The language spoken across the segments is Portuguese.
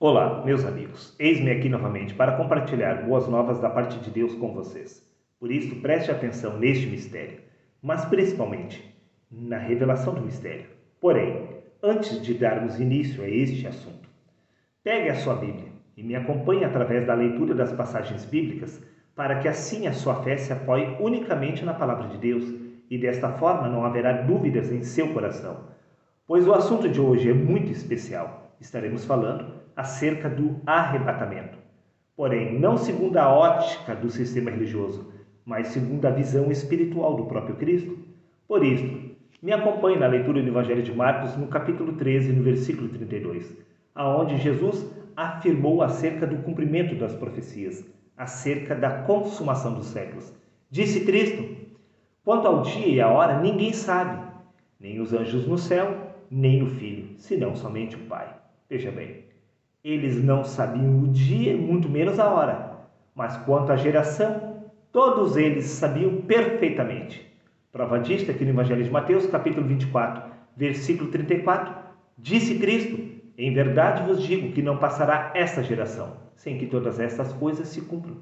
Olá, meus amigos. Eis-me aqui novamente para compartilhar boas novas da parte de Deus com vocês. Por isso, preste atenção neste mistério, mas principalmente na revelação do mistério. Porém, antes de darmos início a este assunto, pegue a sua Bíblia e me acompanhe através da leitura das passagens bíblicas para que assim a sua fé se apoie unicamente na palavra de Deus e desta forma não haverá dúvidas em seu coração. Pois o assunto de hoje é muito especial. Estaremos falando acerca do arrebatamento. Porém, não segundo a ótica do sistema religioso, mas segundo a visão espiritual do próprio Cristo. Por isso, me acompanhe na leitura do Evangelho de Marcos, no capítulo 13, no versículo 32, aonde Jesus afirmou acerca do cumprimento das profecias, acerca da consumação dos séculos. Disse Cristo: quanto ao dia e a hora, ninguém sabe, nem os anjos no céu, nem o Filho, senão somente o Pai. Veja bem, eles não sabiam o dia, muito menos a hora, mas quanto à geração, todos eles sabiam perfeitamente. Prova disto é que no Evangelho de Mateus, capítulo 24, versículo 34, disse Cristo: em verdade vos digo que não passará esta geração, sem que todas estas coisas se cumpram.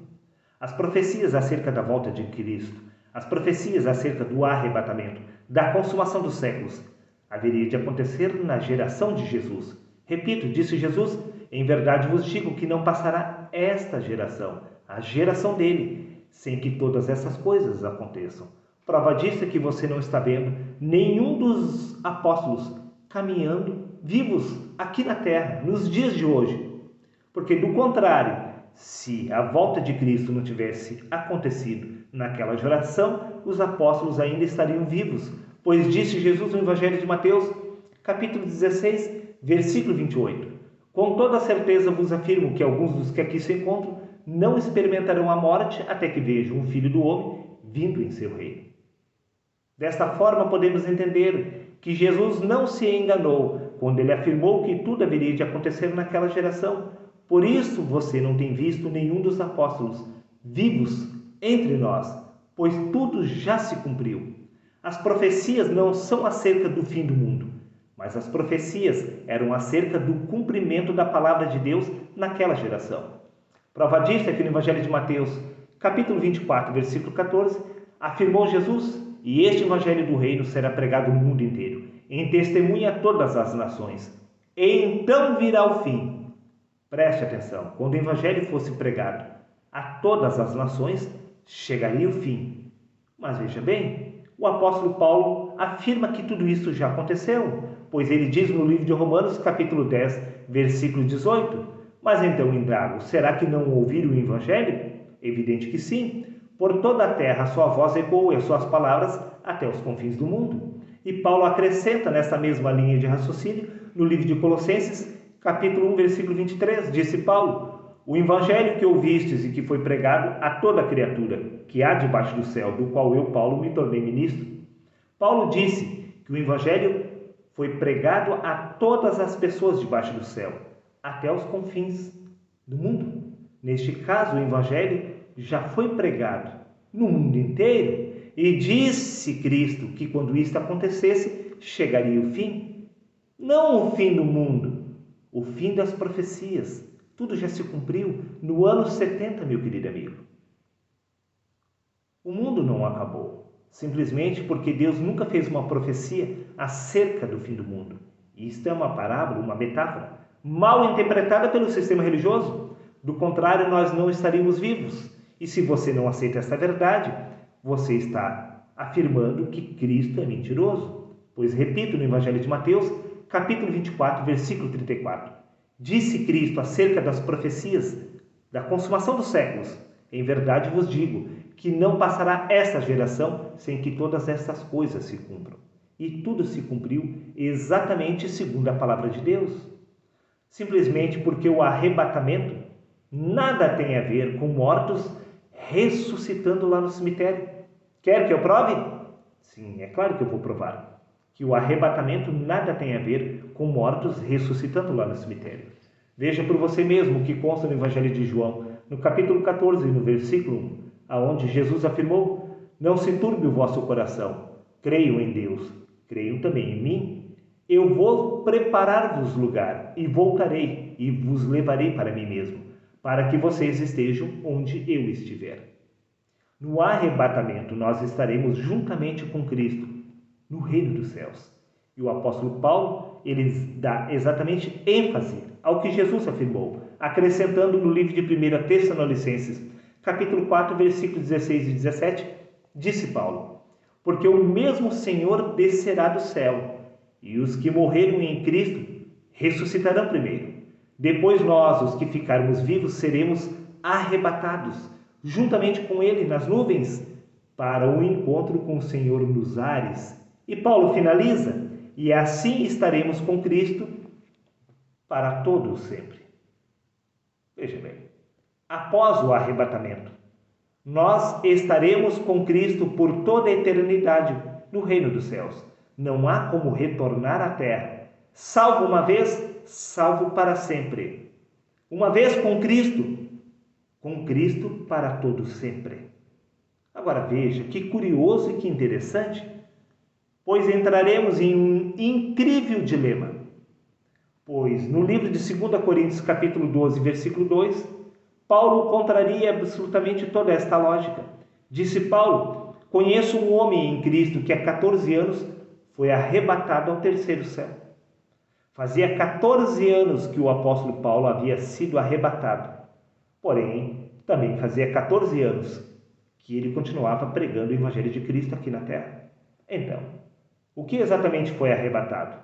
As profecias acerca da volta de Cristo, as profecias acerca do arrebatamento, da consumação dos séculos, haveria de acontecer na geração de Jesus. Repito, disse Jesus: em verdade vos digo que não passará esta geração, a geração dele, sem que todas essas coisas aconteçam. Prova disso é que você não está vendo nenhum dos apóstolos caminhando vivos aqui na terra, nos dias de hoje. Porque, do contrário, se a volta de Cristo não tivesse acontecido naquela geração, os apóstolos ainda estariam vivos. Pois disse Jesus no Evangelho de Mateus, capítulo 16, versículo 28. Com toda certeza vos afirmo que alguns dos que aqui se encontram não experimentarão a morte até que vejam o Filho do Homem vindo em seu reino. Desta forma podemos entender que Jesus não se enganou quando ele afirmou que tudo haveria de acontecer naquela geração. Por isso você não tem visto nenhum dos apóstolos vivos entre nós, pois tudo já se cumpriu. As profecias não são acerca do fim do mundo, mas as profecias eram acerca do cumprimento da palavra de Deus naquela geração. Prova disso é que no Evangelho de Mateus, capítulo 24, versículo 14, afirmou Jesus: e este Evangelho do Reino será pregado no mundo inteiro, em testemunha a todas as nações. E então virá o fim. Preste atenção, quando o Evangelho fosse pregado a todas as nações, chegaria o fim. Mas veja bem, o apóstolo Paulo afirma que tudo isso já aconteceu, pois ele diz no livro de Romanos, capítulo 10, versículo 18, mas então indago, será que não ouviram o Evangelho? Evidente que sim. Por toda a terra a sua voz ecoou e as suas palavras até os confins do mundo. E Paulo acrescenta nessa mesma linha de raciocínio, no livro de Colossenses, capítulo 1, versículo 23, disse Paulo: o evangelho que ouvistes e que foi pregado a toda criatura que há debaixo do céu, do qual eu, Paulo, me tornei ministro. Paulo disse que o evangelho foi pregado a todas as pessoas debaixo do céu, até os confins do mundo. Neste caso, o evangelho já foi pregado no mundo inteiro, e disse Cristo que quando isto acontecesse, chegaria o fim. Não o fim do mundo, o fim das profecias. Tudo já se cumpriu no ano 70, meu querido amigo. O mundo não acabou, simplesmente porque Deus nunca fez uma profecia acerca do fim do mundo. Isto é uma parábola, uma metáfora, mal interpretada pelo sistema religioso. Do contrário, nós não estaríamos vivos. E se você não aceita esta verdade, você está afirmando que Cristo é mentiroso. Pois, repito, no Evangelho de Mateus, capítulo 24, versículo 34, disse Cristo acerca das profecias da consumação dos séculos: em verdade vos digo que não passará esta geração sem que todas estas coisas se cumpram. E tudo se cumpriu exatamente segundo a palavra de Deus. Simplesmente porque o arrebatamento nada tem a ver com mortos ressuscitando lá no cemitério. Quer que eu prove? Sim, é claro que eu vou provar. Que o arrebatamento nada tem a ver com mortos ressuscitando lá no cemitério. Veja por você mesmo o que consta no Evangelho de João, no capítulo 14, no versículo 1, aonde Jesus afirmou: não se turbe o vosso coração, creiam em Deus, creiam também em mim. Eu vou preparar-vos lugar e voltarei e vos levarei para mim mesmo, para que vocês estejam onde eu estiver. No arrebatamento, nós estaremos juntamente com Cristo no reino dos céus. E o apóstolo Paulo, ele dá exatamente ênfase ao que Jesus afirmou, acrescentando no livro de 1 Tessalonicenses, capítulo 4, versículos 16 e 17, disse Paulo: porque o mesmo Senhor descerá do céu, e os que morreram em Cristo ressuscitarão primeiro. Depois nós, os que ficarmos vivos, seremos arrebatados, juntamente com ele nas nuvens, para o encontro com o Senhor nos ares. E Paulo finaliza: e assim estaremos com Cristo para todos sempre. Veja bem, após o arrebatamento, nós estaremos com Cristo por toda a eternidade no reino dos céus. Não há como retornar à terra. Salvo uma vez, salvo para sempre. Uma vez com Cristo para todos sempre. Agora veja que curioso e que interessante, pois entraremos em um incrível dilema. Pois no livro de 2 Coríntios, capítulo 12, versículo 2, Paulo contraria absolutamente toda esta lógica. Disse Paulo: conheço um homem em Cristo que há 14 anos foi arrebatado ao terceiro céu. Fazia 14 anos que o apóstolo Paulo havia sido arrebatado. Porém, também fazia 14 anos que ele continuava pregando o evangelho de Cristo aqui na terra. Então, o que exatamente foi arrebatado?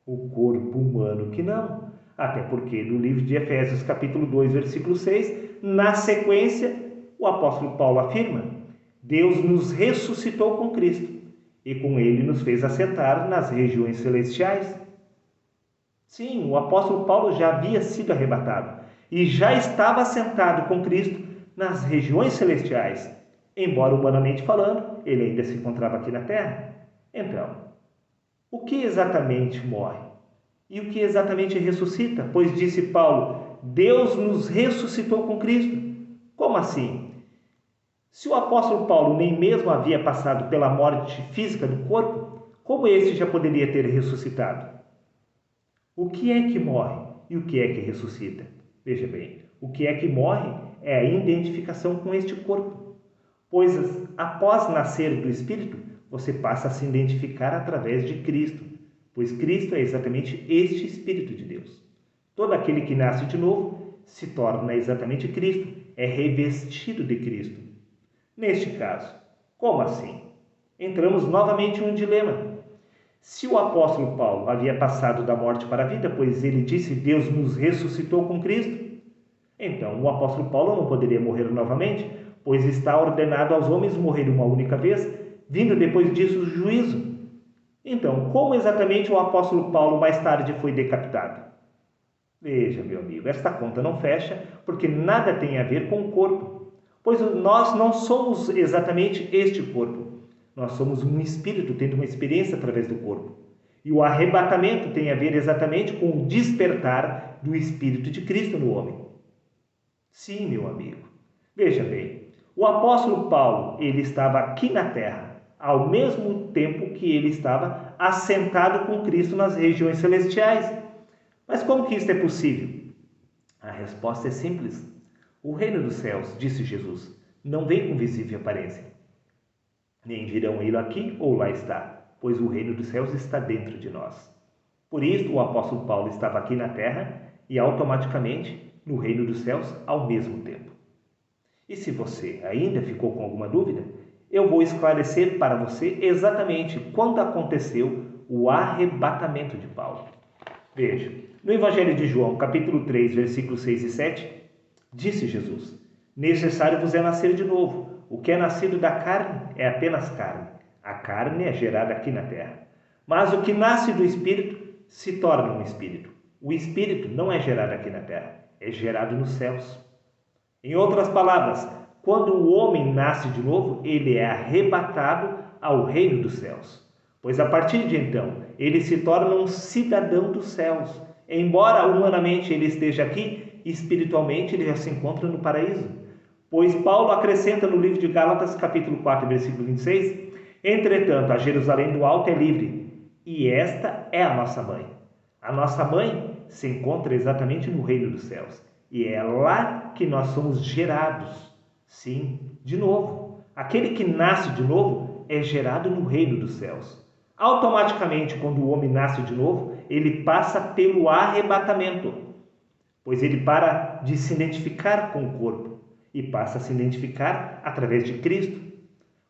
O corpo humano que não. Até porque no livro de Efésios, capítulo 2, versículo 6, na sequência, o apóstolo Paulo afirma: Deus nos ressuscitou com Cristo e com ele nos fez assentar nas regiões celestiais. Sim, o apóstolo Paulo já havia sido arrebatado e já estava assentado com Cristo nas regiões celestiais, embora humanamente falando, ele ainda se encontrava aqui na terra. Então, o que exatamente morre? E o que exatamente ressuscita? Pois disse Paulo: Deus nos ressuscitou com Cristo. Como assim? Se o apóstolo Paulo nem mesmo havia passado pela morte física do corpo, como este já poderia ter ressuscitado? O que é que morre e o que é que ressuscita? Veja bem, o que é que morre é a identificação com este corpo, pois após nascer do Espírito, você passa a se identificar através de Cristo, pois Cristo é exatamente este Espírito de Deus. Todo aquele que nasce de novo se torna exatamente Cristo, é revestido de Cristo. Neste caso, como assim? Entramos novamente em um dilema. Se o apóstolo Paulo havia passado da morte para a vida, pois ele disse: Deus nos ressuscitou com Cristo, então o apóstolo Paulo não poderia morrer novamente, pois está ordenado aos homens morrer uma única vez, vindo depois disso o juízo. Então, como exatamente o apóstolo Paulo mais tarde foi decapitado? Veja, meu amigo, esta conta não fecha, porque nada tem a ver com o corpo, pois nós não somos exatamente este corpo. Nós somos um espírito tendo uma experiência através do corpo. E o arrebatamento tem a ver exatamente com o despertar do Espírito de Cristo no homem. Sim, meu amigo. Veja bem, o apóstolo Paulo, ele estava aqui na terra, ao mesmo tempo que ele estava assentado com Cristo nas regiões celestiais. Mas como que isso é possível? A resposta é simples. O reino dos céus, disse Jesus, não vem com visível aparência. Nem dirão ele aqui ou lá está, pois o reino dos céus está dentro de nós. Por isso o apóstolo Paulo estava aqui na terra e automaticamente no reino dos céus ao mesmo tempo. E se você ainda ficou com alguma dúvida, eu vou esclarecer para você exatamente quando aconteceu o arrebatamento de Paulo. Veja, no Evangelho de João, capítulo 3, versículos 6 e 7, disse Jesus: necessário vos é nascer de novo. O que é nascido da carne é apenas carne. A carne é gerada aqui na terra. Mas o que nasce do Espírito se torna um Espírito. O Espírito não é gerado aqui na terra, é gerado nos céus. Em outras palavras, quando o homem nasce de novo, ele é arrebatado ao reino dos céus. Pois a partir de então, ele se torna um cidadão dos céus. Embora humanamente ele esteja aqui, espiritualmente ele já se encontra no paraíso. Pois Paulo acrescenta no livro de Gálatas, capítulo 4, versículo 26, entretanto, a Jerusalém do alto é livre, E esta é a nossa mãe. A nossa mãe se encontra exatamente no reino dos céus. E é lá que nós somos gerados. Sim, de novo. Aquele que nasce de novo é gerado no reino dos céus. Automaticamente, quando o homem nasce de novo, ele passa pelo arrebatamento, pois ele para de se identificar com o corpo e passa a se identificar através de Cristo.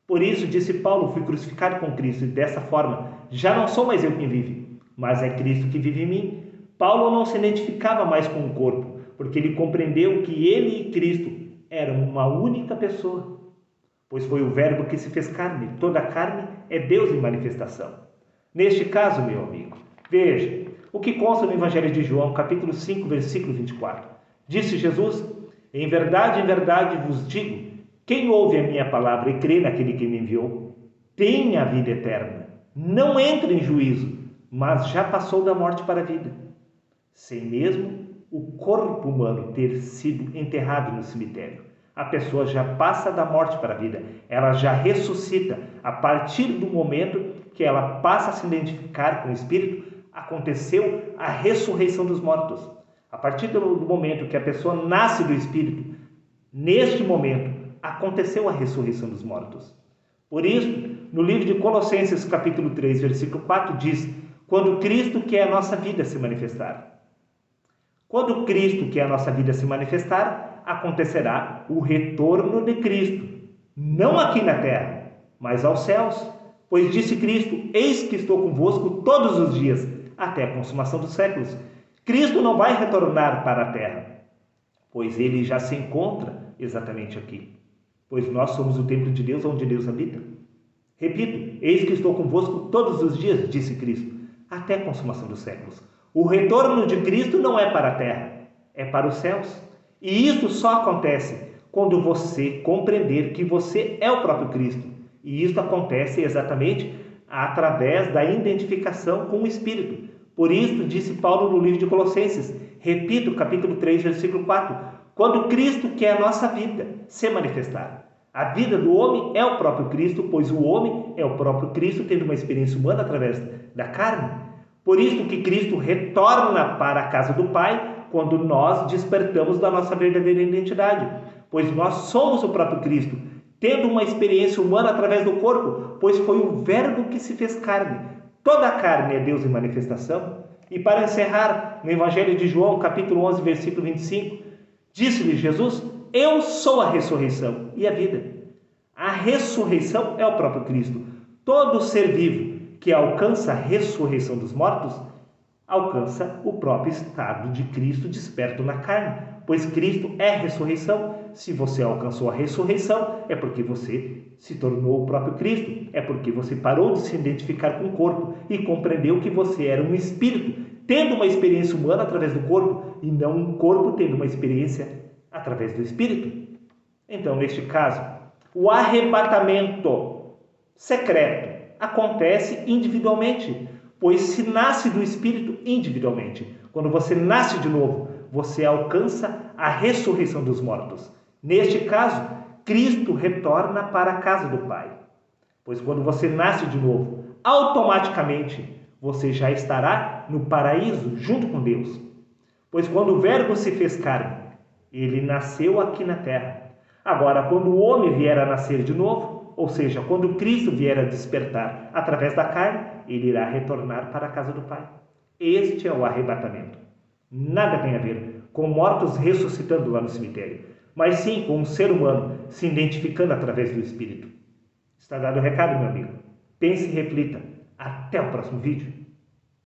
Por isso, disse Paulo, fui crucificado com Cristo, e dessa forma, já não sou mais eu quem vive, mas é Cristo que vive em mim. Paulo não se identificava mais com o corpo, porque ele compreendeu que ele e Cristo eram uma única pessoa, pois foi o Verbo que se fez carne. Toda a carne é Deus em manifestação. Neste caso, meu amigo, veja o que consta no Evangelho de João, capítulo 5, versículo 24. Disse Jesus: em verdade vos digo, quem ouve a minha palavra e crê naquele que me enviou, tem a vida eterna. Não entra em juízo, mas já passou da morte para a vida. Sem mesmo o corpo humano ter sido enterrado no cemitério, a pessoa já passa da morte para a vida. Ela já ressuscita. A partir do momento que ela passa a se identificar com o Espírito, aconteceu a ressurreição dos mortos. A partir do momento que a pessoa nasce do Espírito, neste momento, aconteceu a ressurreição dos mortos. Por isso, no livro de Colossenses, capítulo 3, versículo 4, diz: quando Cristo, que é a nossa vida, se manifestar. Quando Cristo, que é a nossa vida, se manifestar, acontecerá o retorno de Cristo, não aqui na terra, mas aos céus. Pois disse Cristo: eis que estou convosco todos os dias, até a consumação dos séculos. Cristo não vai retornar para a terra, pois ele já se encontra exatamente aqui, pois nós somos o templo de Deus, onde Deus habita. Repito, eis que estou convosco todos os dias, disse Cristo, até a consumação dos séculos. O retorno de Cristo não é para a terra, é para os céus. E isso só acontece quando você compreender que você é o próprio Cristo. E isso acontece exatamente através da identificação com o Espírito. Por isso, disse Paulo no livro de Colossenses, repito, capítulo 3, versículo 4, quando Cristo, que é a nossa vida, se manifestar. A vida do homem é o próprio Cristo, pois o homem é o próprio Cristo, tendo uma experiência humana através da carne. Por isso que Cristo retorna para a casa do Pai quando nós despertamos da nossa verdadeira identidade, pois nós somos o próprio Cristo, tendo uma experiência humana através do corpo, pois foi o Verbo que se fez carne. Toda a carne é Deus em manifestação. E para encerrar, no Evangelho de João, capítulo 11, versículo 25, disse-lhe Jesus: eu sou a ressurreição e a vida. A ressurreição é o próprio Cristo. Todo ser vivo que alcança a ressurreição dos mortos, alcança o próprio estado de Cristo desperto na carne, pois Cristo é a ressurreição. Se você alcançou a ressurreição, é porque você se tornou o próprio Cristo, é porque você parou de se identificar com o corpo e compreendeu que você era um espírito, tendo uma experiência humana através do corpo, e não um corpo tendo uma experiência através do espírito. Então, neste caso, o arrebatamento secreto acontece individualmente, pois se nasce do Espírito individualmente. Quando você nasce de novo, você alcança a ressurreição dos mortos. Neste caso, Cristo retorna para a casa do Pai. Pois quando você nasce de novo, automaticamente você já estará no paraíso junto com Deus. Pois quando o Verbo se fez carne, ele nasceu aqui na terra. Agora, quando o homem vier a nascer de novo, ou seja, quando Cristo vier a despertar através da carne, ele irá retornar para a casa do Pai. Este é o arrebatamento. Nada tem a ver com mortos ressuscitando lá no cemitério, mas sim com um ser humano se identificando através do Espírito. Está dado o recado, meu amigo. Pense e reflita. Até o próximo vídeo.